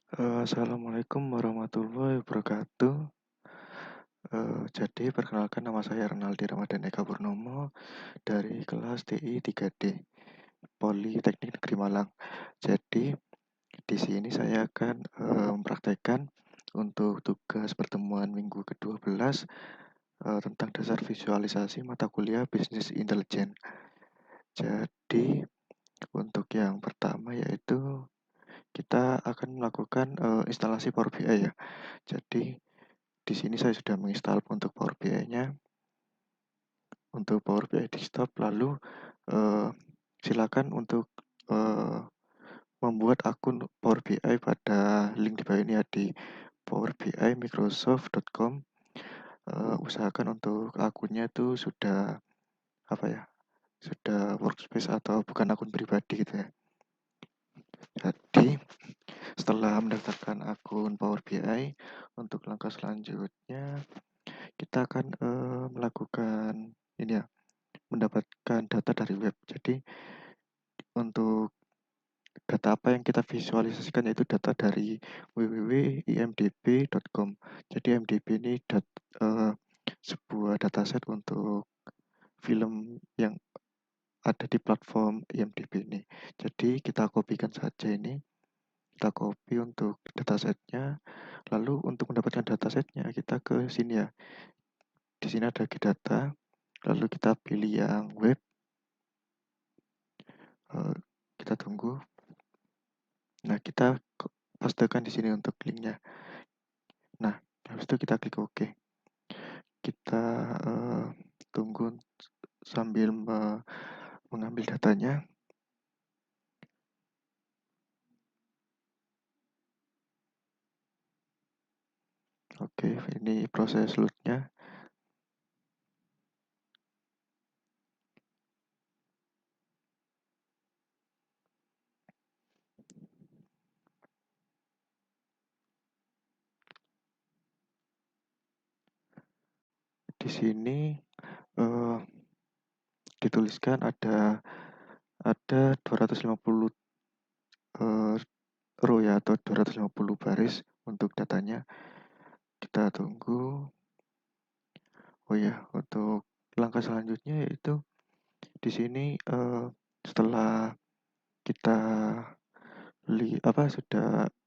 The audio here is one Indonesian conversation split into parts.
Assalamualaikum warahmatullahi wabarakatuh. Jadi perkenalkan nama saya Renaldi Ramadhan Eka Purnomo dari kelas TI 3D Politeknik Negeri Malang. Jadi di sini saya akan mempraktekkan untuk tugas pertemuan minggu ke-12 tentang dasar visualisasi mata kuliah Bisnis Intelijen. Jadi untuk yang pertama yaitu kita akan melakukan instalasi Power BI ya. Jadi di sini saya sudah menginstal untuk Power BI-nya, untuk Power BI desktop, lalu eh, silakan untuk eh, membuat akun Power BI pada link di bawah ini ya di powerbimicrosoft.com. Usahakan untuk akunnya itu sudah apa ya, sudah workspace atau bukan akun pribadi gitu ya. Jadi setelah mendaftarkan akun Power BI, untuk langkah selanjutnya kita akan melakukan ini ya, mendapatkan data dari web. Jadi untuk data apa yang kita visualisasikan yaitu data dari www.imdb.com. Jadi IMDb ini sebuah dataset untuk film yang ada di platform IMDb ini. Jadi kita kopikan saja ini, kita copy untuk datasetnya. Lalu untuk mendapatkan datasetnya kita ke sini ya. Di sini ada data. Lalu kita pilih yang web. Eh, kita tunggu. Nah, kita pastekan di sini untuk linknya. Nah, habis itu kita klik OK. Kita tunggu sambil mengambil datanya. Oke, ini proses loadnya. Di sini eh, dituliskan ada 250 eh, row ya, atau 250 baris untuk datanya. Kita tunggu. Oh ya, untuk langkah selanjutnya yaitu di sini setelah kita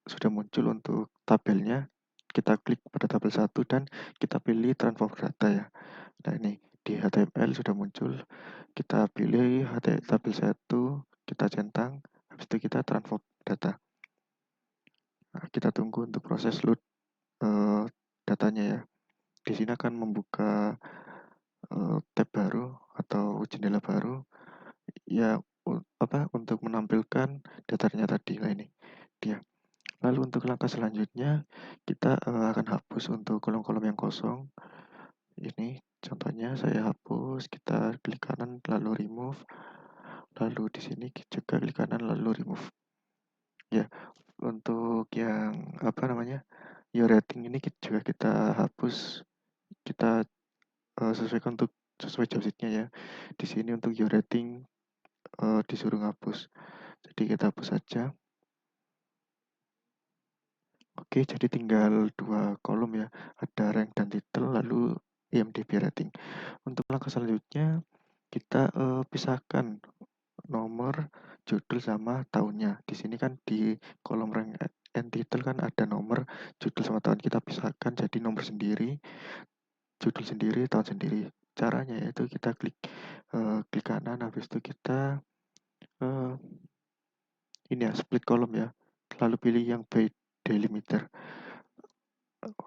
sudah muncul untuk tabelnya, kita klik pada tabel 1 dan kita pilih transform data ya. Nah, ini di HTML sudah muncul, kita pilih tabel 1, kita centang, habis itu kita transform data. Nah, kita tunggu untuk proses load eh, datanya ya. Di sini akan membuka tab baru atau jendela baru ya, untuk menampilkan datanya tadi. Nah, ini dia. Lalu untuk langkah selanjutnya kita akan hapus untuk kolom-kolom yang kosong. Ini contohnya saya hapus, kita klik kanan lalu remove. Lalu di sini juga klik kanan lalu remove. Ya, untuk yang apa namanya? Your rating ini juga kita hapus. Kita sesuaikan untuk sesuai job sheet-nya ya. Di sini untuk your rating disuruh ngapus. Jadi kita hapus saja. Oke, jadi tinggal dua kolom ya. Ada rank dan title, lalu IMDb rating. Untuk langkah selanjutnya, kita pisahkan nomor, judul, sama tahunnya. Di sini kan di kolom rank and title kan ada nomor, judul, sama tahun. Kita pisahkan jadi nomor sendiri, judul sendiri, tahun sendiri. Caranya yaitu kita klik kanan, habis itu kita eh, ini ya, split kolom ya. Lalu pilih yang by delimiter.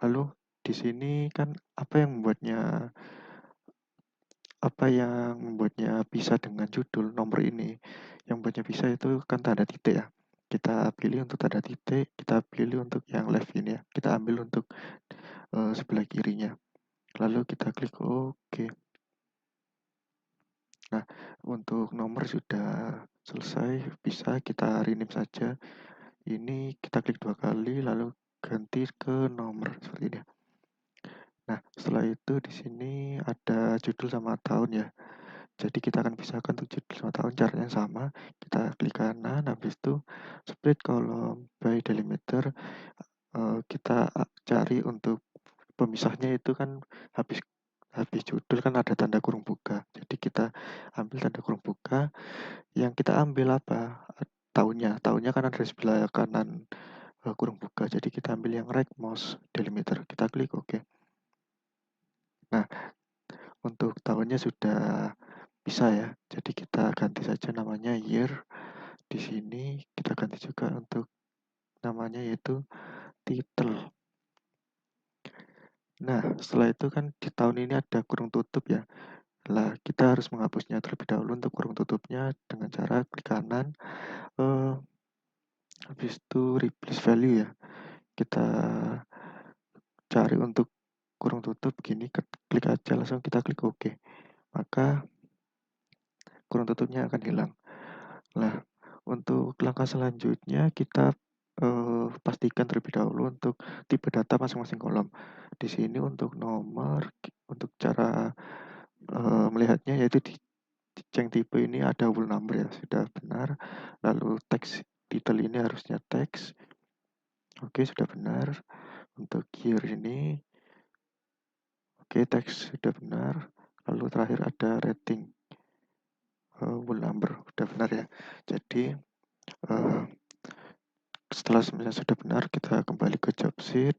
Lalu di sini kan apa yang membuatnya bisa dengan judul nomor ini. Yang membuatnya bisa itu kan tanda titik ya. Kita pilih untuk tanda titik, kita pilih untuk yang left ini ya. Kita ambil untuk sebelah kirinya. Lalu kita klik OK. Nah, untuk nomor sudah selesai, bisa kita rename saja. Ini kita klik 2 kali lalu ganti ke nomor seperti ini. Nah, setelah itu di sini ada judul sama tahun ya. Jadi kita akan pisahkan 7 sama tahun, caranya sama, kita klik kanan, habis itu split column by delimiter, kita cari untuk pemisahnya itu kan habis habis judul kan ada tanda kurung buka. Jadi kita ambil tanda kurung buka, yang kita ambil apa? Tahunnya. Tahunnya kan ada di sebelah kanan kurung buka. Jadi kita ambil yang right most delimiter. Kita klik OK. Nah, untuk tahunnya sudah bisa ya. Jadi kita ganti saja namanya year. Di sini kita ganti juga untuk namanya yaitu title. Nah, setelah itu kan di tahun ini ada kurung tutup ya. Lah, kita harus menghapusnya terlebih dahulu untuk kurung tutupnya dengan cara klik kanan, habis itu replace value ya. Kita cari untuk kurung tutup gini, klik aja langsung kita klik OK. Maka kurung tutupnya akan hilang. Nah, untuk langkah selanjutnya kita pastikan terlebih dahulu untuk tipe data masing-masing kolom. Di sini untuk nomor, untuk cara melihatnya yaitu di ceng tipe ini ada whole number ya, sudah benar. Lalu teks title ini harusnya teks. Oke, sudah benar. Untuk year ini, oke, teks sudah benar. Lalu terakhir ada rating, whole number, sudah benar ya. Jadi setelah semuanya sudah benar, kita kembali ke job sheet.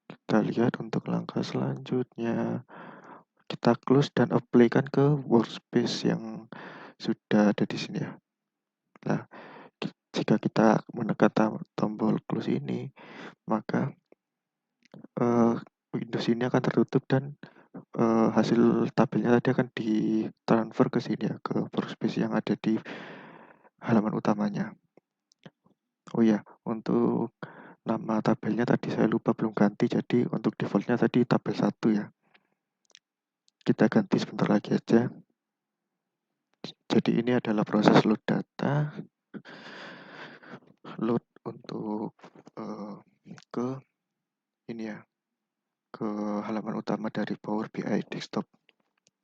Kita lihat untuk langkah selanjutnya. Kita close dan apply kan ke workspace yang sudah ada di sini ya. Nah, jika kita menekan tombol close ini, maka Windows ini akan tertutup dan hasil tabelnya tadi akan ditransfer ke sini ya, ke workspace yang ada di halaman utamanya. Oh ya, untuk nama tabelnya tadi saya lupa belum ganti, jadi untuk defaultnya tadi tabel 1 ya. Kita ganti sebentar lagi aja. Jadi ini adalah proses load data, load untuk ke ini ya, ke halaman utama dari Power BI Desktop.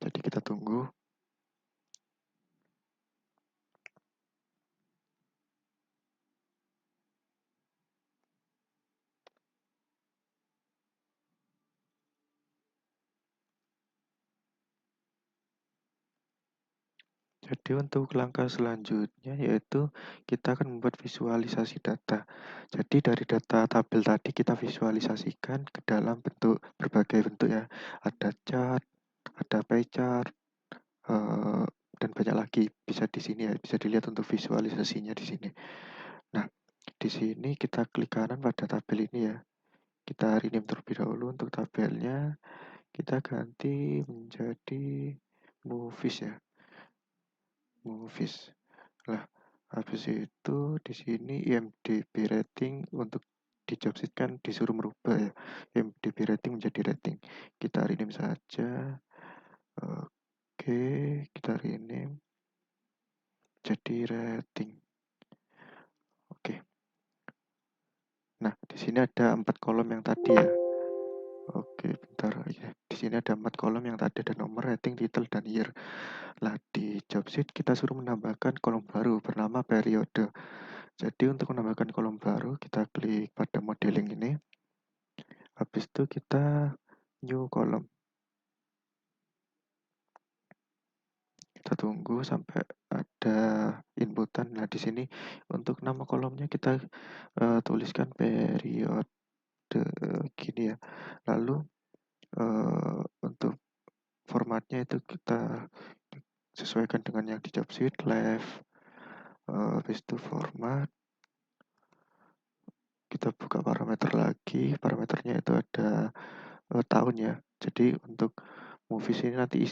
Jadi kita tunggu. Jadi untuk langkah selanjutnya yaitu kita akan membuat visualisasi data. Jadi dari data tabel tadi kita visualisasikan ke dalam bentuk berbagai bentuk ya. Ada chart, ada pie chart, dan banyak lagi bisa di sini ya, bisa dilihat untuk visualisasinya di sini. Nah, di sini kita klik kanan pada tabel ini ya. Kita rename terlebih dahulu untuk tabelnya. Kita ganti menjadi movies ya. Movies. Lah, habis itu di sini IMDb rating untuk di job sheet kan disuruh merubah ya. IMDb rating menjadi rating. Kita rename saja. Oke, kita rename jadi rating. Oke. Nah, di sini ada 4 kolom yang tadi ya. Oke, bentar ya. Di sini ada 4 kolom yang tadi, ada nomor, rating, title, dan year. Nah, di job sheet kita suruh menambahkan kolom baru bernama periode. Jadi untuk menambahkan kolom baru, kita klik pada modeling ini. Habis itu kita new column. Kita tunggu sampai ada inputan. Nah, di sini untuk nama kolomnya kita tuliskan periode gini ya. Lalu untuk formatnya itu kita sesuaikan dengan yang di job sheet, left, habis itu format. Kita buka parameter lagi, parameternya itu ada tahun ya. Jadi untuk movies ini nanti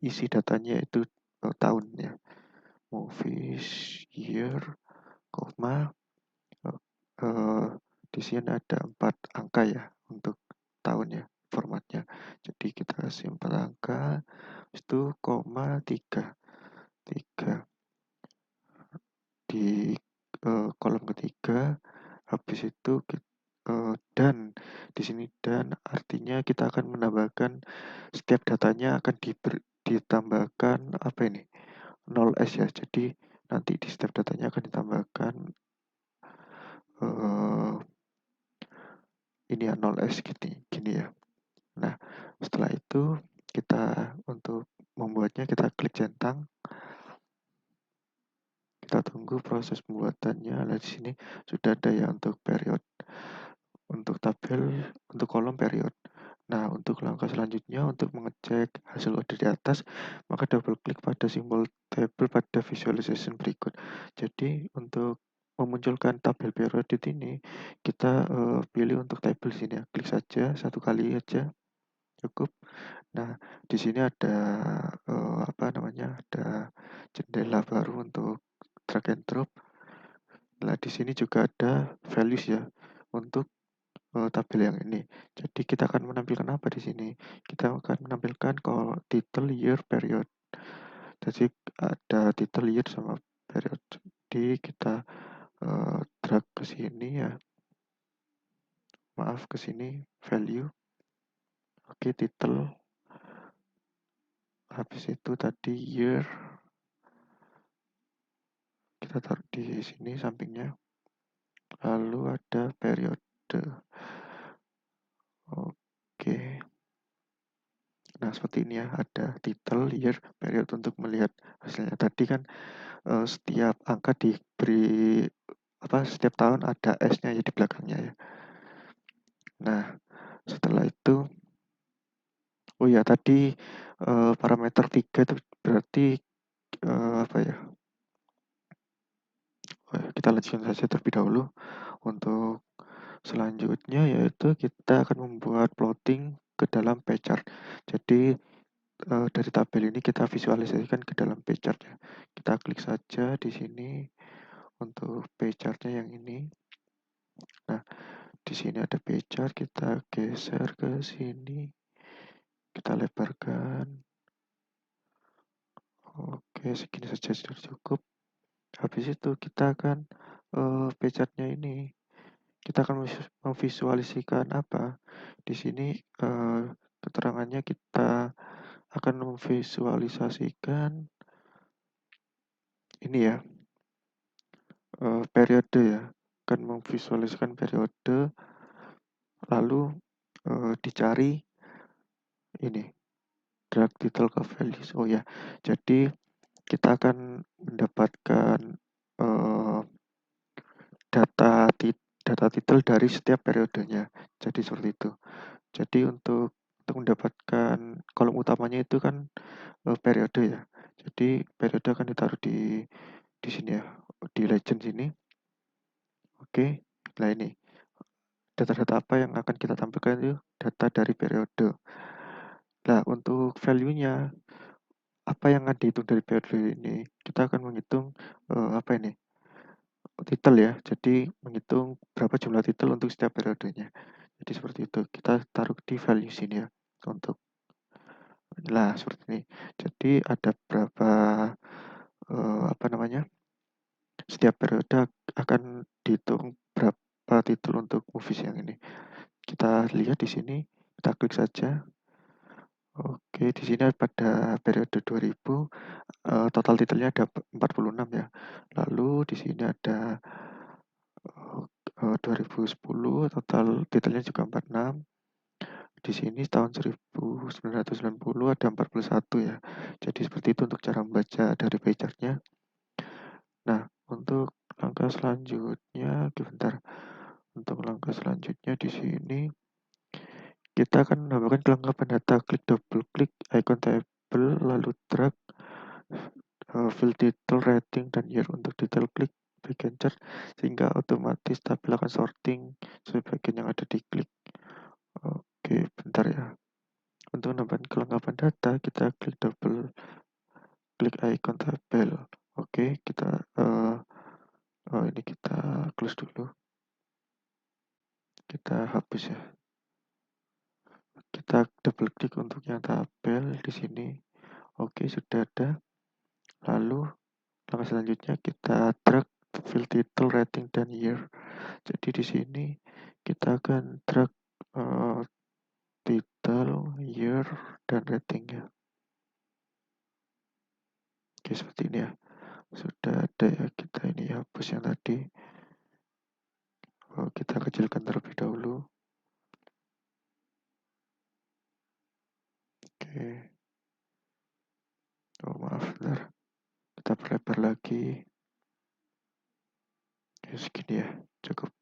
isi datanya itu tahun ya. Movies year, koma, di sini ada 4 angka ya untuk tahunnya, formatnya. Jadi kita kasih 4 angka, itu koma 3 di kolom ketiga. Habis itu dan di sini dan artinya kita akan menambahkan setiap datanya akan ditambahkan apa ini, 0S ya. Jadi nanti di setiap datanya akan ditambahkan eh, ini ya 0S gini ya. Nah, setelah itu kita untuk membuatnya kita klik centang, kita tunggu proses pembuatannya. Nah, di sini sudah ada ya untuk period, untuk tabel, untuk kolom period. Nah, untuk langkah selanjutnya untuk mengecek hasil order di atas, maka double klik pada simbol tabel pada visualization berikut. Jadi untuk memunculkan tabel period ini, kita pilih untuk tabel sini ya. Klik saja satu kali aja cukup. Nah, di sini ada apa namanya? Ada jendela baru untuk drag and drop. Nah, di sini juga ada values ya untuk tabel yang ini. Jadi kita akan menampilkan apa di sini? Kita akan menampilkan kalau title, year, period. Jadi ada title, year sama period. Jadi kita drag ke sini ya. Maaf, ke sini value. Oke, title. Habis itu tadi year. Kita taruh di sini sampingnya. Lalu ada periode. Oke. Nah, seperti ini ya, ada title, year, period untuk melihat hasilnya. Tadi kan setiap angka diberi apa, setiap tahun ada S-nya ya di belakangnya ya. Nah, setelah itu oh ya tadi parameter 3 itu berarti apa ya? Kita lanjutkan saja terlebih dahulu. Untuk selanjutnya yaitu kita akan membuat plotting ke dalam pie chart. Jadi dari tabel ini kita visualisasikan ke dalam pie chart ya. Kita klik saja di sini untuk pie chartnya yang ini. Nah, di sini ada pie chart, kita geser ke sini, kita lebarkan. Oke, segini saja sudah cukup. Habis itu kita akan pie chartnya ini kita akan memvisualisasikan apa? Di sini keterangannya kita akan memvisualisasikan ini ya, periode ya, akan memvisualisasikan periode, lalu dicari ini drag title ke values. Oh ya, jadi kita akan mendapatkan eh, data title dari setiap periodenya. Jadi seperti itu. Jadi untuk mendapatkan kolom utamanya itu kan periode ya. Jadi periode akan ditaruh di sini ya, di legend sini. Oke. Nah ini data-data apa yang akan kita tampilkan itu data dari periode. Nah, untuk value-nya apa yang akan dihitung dari periode ini? Kita akan menghitung apa ini? Titel ya. Jadi menghitung berapa jumlah titel untuk setiap periodenya. Jadi seperti itu. Kita taruh di value sini ya untuk lah seperti ini. Jadi ada berapa apa namanya? Setiap periode akan dihitung berapa titel untuk movies yang ini. Kita lihat di sini, kita klik saja. Oke, di sini pada periode 2000 total titelnya ada 46 ya. Lalu di sini ada 2010 total titelnya juga 46. Di sini tahun 1990 ada 41 ya. Jadi seperti itu untuk cara membaca dari pie chart-nya. Nah, untuk langkah selanjutnya, bentar. Untuk langkah selanjutnya di sini kita akan menambahkan kelengkapan data. Klik double klik icon table lalu drag fill title, rating dan year. Untuk detail klik bagian chart sehingga otomatis tabel akan sorting sesuai bagian yang ada di klik. Oke, bentar ya. Untuk menambahkan kelengkapan data kita klik double klik icon tabel. Oke, kita ini kita close dulu. Kita hapus ya. Kita double klik untuk yang tabel di sini. Oke, sudah ada. Lalu langkah selanjutnya kita drag fill title, rating dan year. Jadi di sini kita akan drag title, year dan ratingnya. Oke, seperti ini ya. Sudah ada ya, kita ini hapus yang tadi. Kita kecilkan terlebih dahulu. Oke. Maaf, bentar. Kita perlebar lagi. Oke, segini ya, cukup.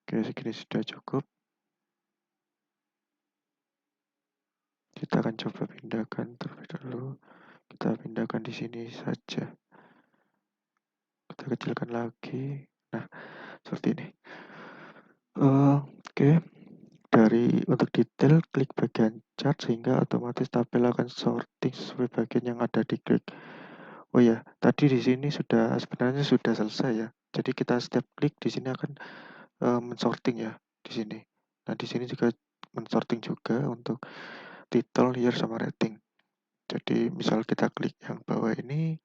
Oke, segini sudah cukup. Kita akan coba pindahkan terlebih dahulu. Kita pindahkan di sini saja. Kita kecilkan lagi. Nah, seperti ini. Oke. Untuk detail, klik bagian chart sehingga otomatis tabel akan sorting sesuai bagian yang ada di klik. Oh ya, tadi di sini sebenarnya sudah selesai ya. Jadi kita setiap klik di sini akan mensorting ya di sini. Nah, di sini juga mensorting juga untuk title, year, sama rating. Jadi misal kita klik yang bawah ini,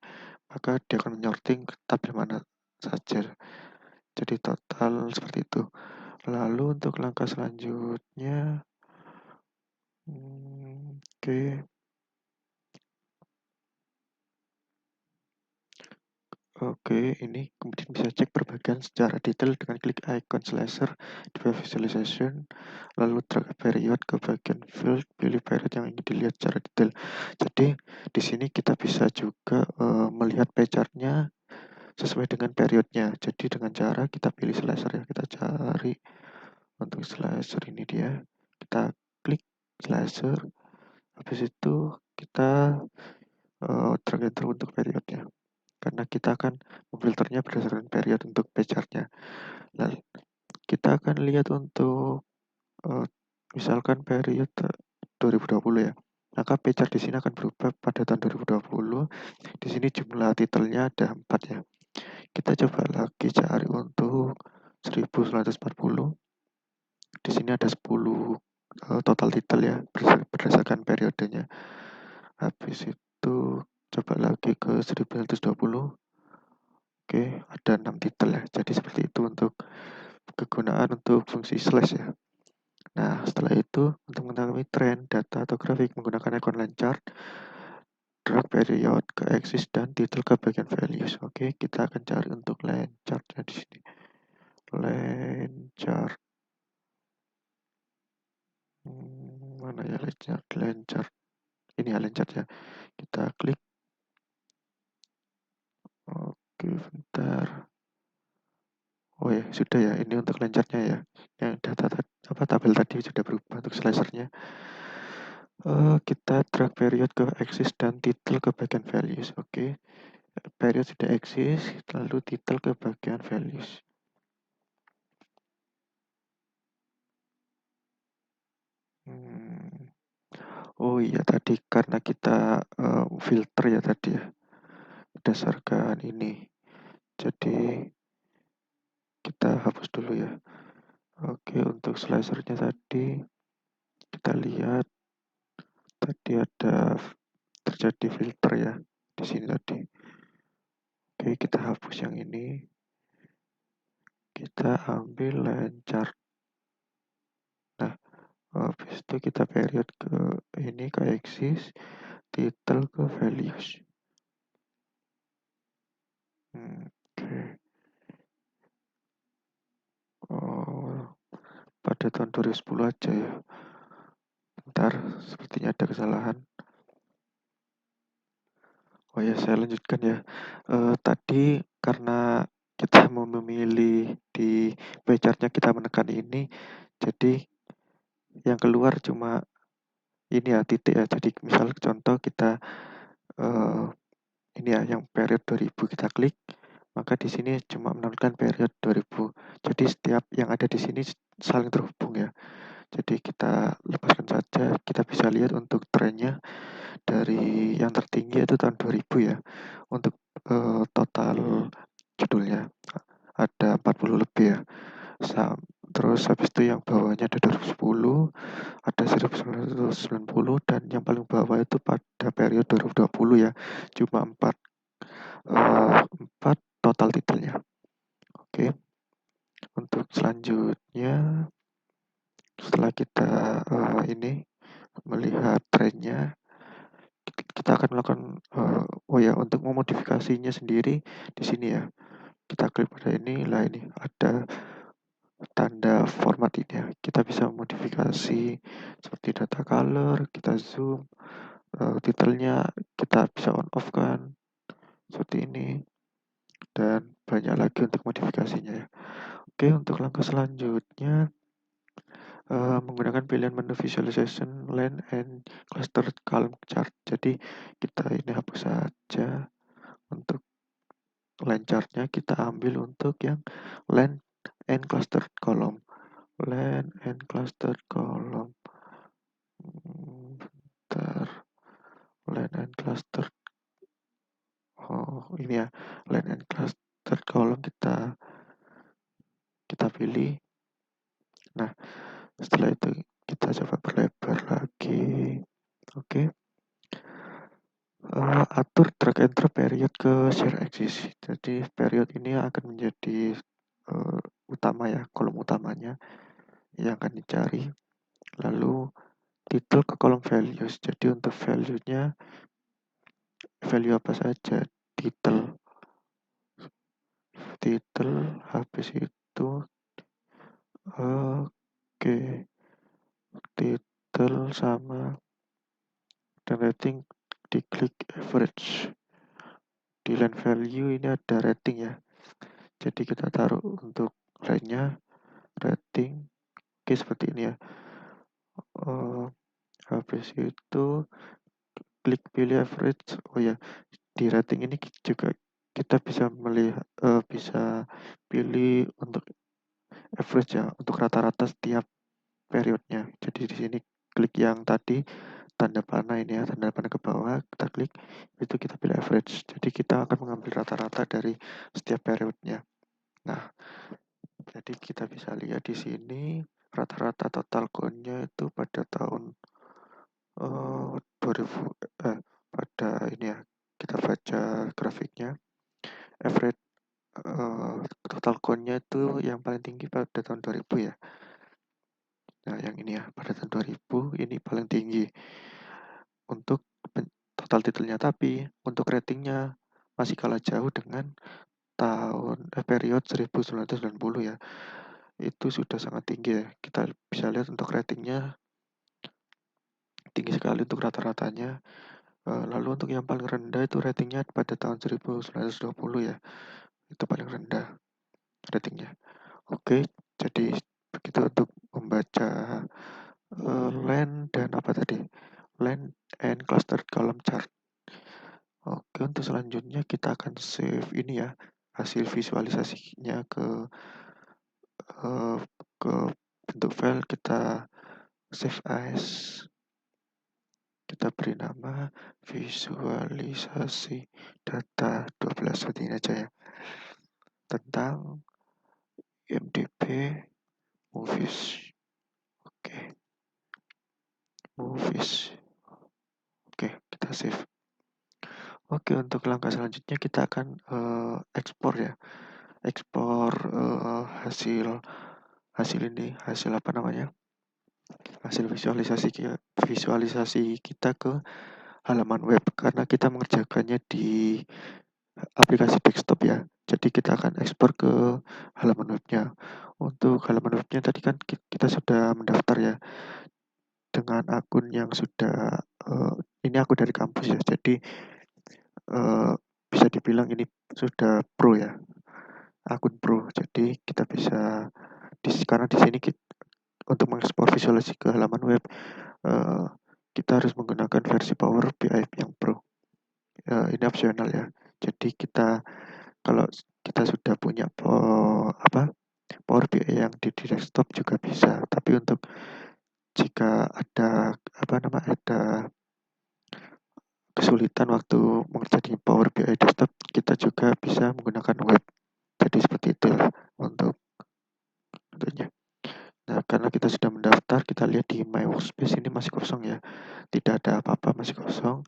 maka dia akan menyorting ke tabel mana saja. Jadi total seperti itu. Lalu untuk langkah selanjutnya, oke. Oke, ini kemudian bisa cek perbagian secara detail dengan klik icon slasher di web visualization, lalu drag period ke bagian field, pilih period yang ingin dilihat secara detail. Jadi di sini kita bisa juga melihat pie chart-nya sesuai dengan periodnya. Jadi dengan cara kita pilih slasher ya, kita cari untuk slasher ini dia, kita klik slasher, habis itu kita drag and drop untuk periodnya. Karena kita akan memfilternya berdasarkan period untuk pie chart-nya. Nah, kita akan lihat untuk misalkan period 2020 ya. Maka pie chart di sini akan berubah pada tahun 2020. Di sini jumlah titelnya ada 4 ya. Kita coba lagi cari untuk 1940. Di sini ada 10 total titel ya berdasarkan periodenya. Habis itu coba lagi ke 1920. Oke, ada 6 titel ya. Jadi seperti itu untuk kegunaan untuk fungsi slash ya. Nah, setelah itu untuk mengetahui tren, data, atau grafik menggunakan icon line chart, drag period ke axis dan titel ke bagian values. Oke, kita akan cari untuk line chartnya di sini. Line chart. Mana ya line chart? Line chart. Ini ya line chart ya. Kita klik. Oke, bentar. Oh ya, sudah ya. Ini untuk line chartnya ya. Yang data tabel tadi sudah berubah untuk slicernya. Kita drag period ke axis dan titel ke bagian values. Oke. Period sudah eksis, lalu titel ke bagian values. Oh iya, tadi karena kita filter ya tadi ya, berdasarkan ini. Jadi kita hapus dulu ya. Oke, untuk slicernya tadi kita lihat tadi ada terjadi filter ya di sini tadi. Oke, kita hapus yang ini. Kita ambil line chart. Nah, habis itu kita period ke ini ke axis, titel ke values. Oke. Oh, pada tahun 2010 aja ya. Bentar, sepertinya ada kesalahan. Oh ya, saya lanjutkan ya. Tadi karena kita mau memilih di pie chart-nya kita menekan ini, jadi yang keluar cuma ini ya, titik ya. Jadi misal contoh kita ini ya, yang period 2000 kita klik, maka di sini cuma menampilkan period 2000. Jadi setiap yang ada di sini saling terhubung ya. Jadi kita lepaskan saja, kita bisa lihat untuk trennya dari yang tertinggi itu tahun 2000 ya. Untuk total judulnya ada 40 lebih ya. Terus habis itu yang bawahnya ada 2010, ada 1990, dan yang paling bawah itu pada periode 2020 ya. Cuma 4 total titelnya. Oke. Untuk selanjutnya setelah kita ini modifikasinya sendiri di sini ya. Kita klik pada ini, lah ini ada tanda format ini ya. Kita bisa modifikasi seperti data color, kita zoom, titelnya kita bisa on off kan, seperti ini, dan banyak lagi untuk modifikasinya ya. Oke, untuk langkah selanjutnya menggunakan pilihan menu visualization line and cluster column chart. Jadi kita ini hapus saja. Untuk line chartnya kita ambil untuk yang line and cluster column. Line and cluster column. Bentar. Line and cluster. Oh, ini ya. Line and cluster column kita pilih. Nah, setelah itu kita coba perlebar lagi. Oke. Atur drag and drop period ke share axis. Jadi period ini akan menjadi utama ya, kolom utamanya yang akan dicari. Lalu title ke kolom values. Jadi untuk value apa saja, title, habis itu oke, title sama dan rating diklik average. Di line value ini ada rating ya. Jadi kita taruh untuk line-nya rating. Oke, seperti ini ya. Habis itu klik pilih average. Oh ya, di rating ini juga kita bisa melihat bisa pilih untuk average ya, untuk rata-rata setiap periodnya. Jadi di sini klik yang tadi tanda panah ini ya, tanda panah ke bawah, kita klik itu kita pilih average. Jadi kita akan mengambil rata-rata dari setiap periodnya. Nah, jadi kita bisa lihat di sini rata-rata total count-nya itu pada tahun 2000 pada ini ya, kita baca grafiknya, average total count-nya itu yang paling tinggi pada tahun 2000 ya. Nah, yang ini ya, pada tahun 2000 ini paling tinggi untuk total titelnya, tapi untuk ratingnya masih kalah jauh dengan period 1990 ya. Itu sudah sangat tinggi ya. Kita bisa lihat untuk ratingnya tinggi sekali untuk rata-ratanya. Lalu untuk yang paling rendah itu ratingnya pada tahun 1920 ya. Itu paling rendah ratingnya. Oke, jadi begitu untuk membaca line dan apa tadi? Line and cluster column chart. Oke, untuk selanjutnya kita akan save ini ya, hasil visualisasinya uh, ke bentuk file, kita save as. Kita beri nama visualisasi data 12 seperti ini aja ya. Tentang IMDb movies. Oke. Movies. Oke, kita save. Oke, untuk langkah selanjutnya kita akan ekspor ya. Ekspor hasil ini, hasil apa namanya? Hasil visualisasi kita ke halaman web karena kita mengerjakannya di aplikasi desktop ya. Jadi kita akan ekspor ke halaman webnya. Untuk halaman webnya tadi kan kita sudah mendaftar ya dengan akun yang sudah ini aku dari kampus ya. Jadi bisa dibilang ini sudah pro ya, akun pro. Jadi kita bisa karena di sini untuk mengekspor visualisasi ke halaman web kita harus menggunakan versi Power BI yang pro. Ini opsional ya. Jadi kalau kita sudah punya Power BI yang di desktop juga bisa. Tapi untuk jika ada ada kesulitan waktu mengerjakan Power BI desktop, kita juga bisa menggunakan web. Jadi seperti itu ya untuk tentunya. Nah, karena kita sudah mendaftar, kita lihat di My Workspace ini masih kosong ya. Tidak ada apa-apa, masih kosong.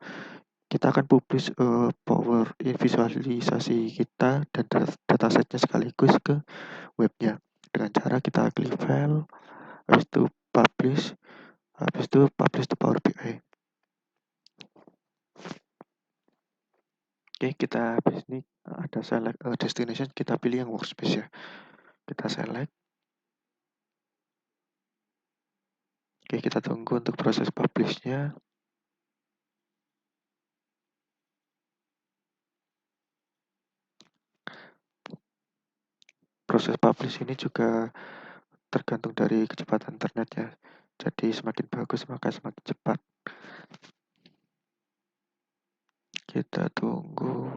Kita akan publish Power visualisasi kita dan datasetnya sekaligus ke webnya. Dengan cara kita klik file, habis itu publish to Power BI. Oke, kita habis ini ada select destination, kita pilih yang workspace ya. Kita select. Oke, kita tunggu untuk proses publish-nya. Proses publish ini juga tergantung dari kecepatan internet ya. Jadi semakin bagus maka semakin cepat. Kita tunggu.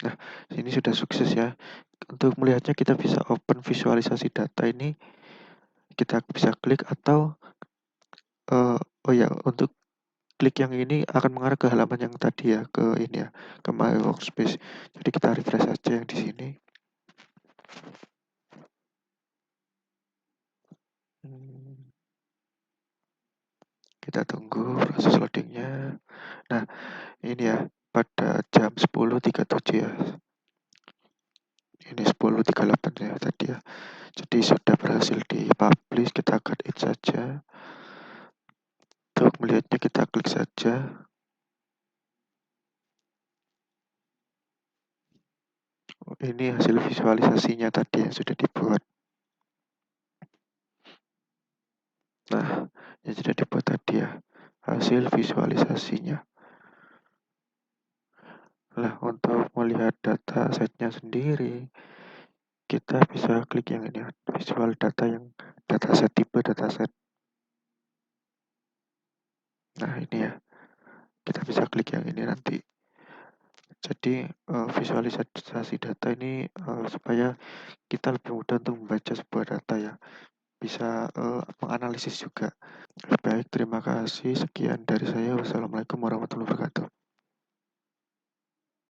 Nah, ini sudah sukses ya. Untuk melihatnya kita bisa open visualisasi data ini, kita bisa klik atau oh ya, untuk klik yang ini akan mengarah ke halaman yang tadi ya, ke ini ya, ke My Workspace. Jadi kita refresh saja yang di sini. Kita tunggu proses loadingnya. Nah, ini ya, pada jam 10.37 ya. Ini 10.38 ya tadi ya. Jadi sudah berhasil dipublish, kita cut it saja. Untuk melihatnya kita klik saja. Ini hasil visualisasinya tadi yang sudah dibuat. Nah, yang sudah dibuat tadi ya, hasil visualisasinya. Nah, untuk melihat data setnya sendiri, kita bisa klik yang ini, visual data yang dataset, tipe dataset. Nah, ini ya, kita bisa klik yang ini nanti. Jadi visualisasi data ini supaya kita lebih mudah untuk membaca sebuah data ya, bisa menganalisis juga. Baik, terima kasih. Sekian dari saya. Wassalamualaikum warahmatullahi wabarakatuh.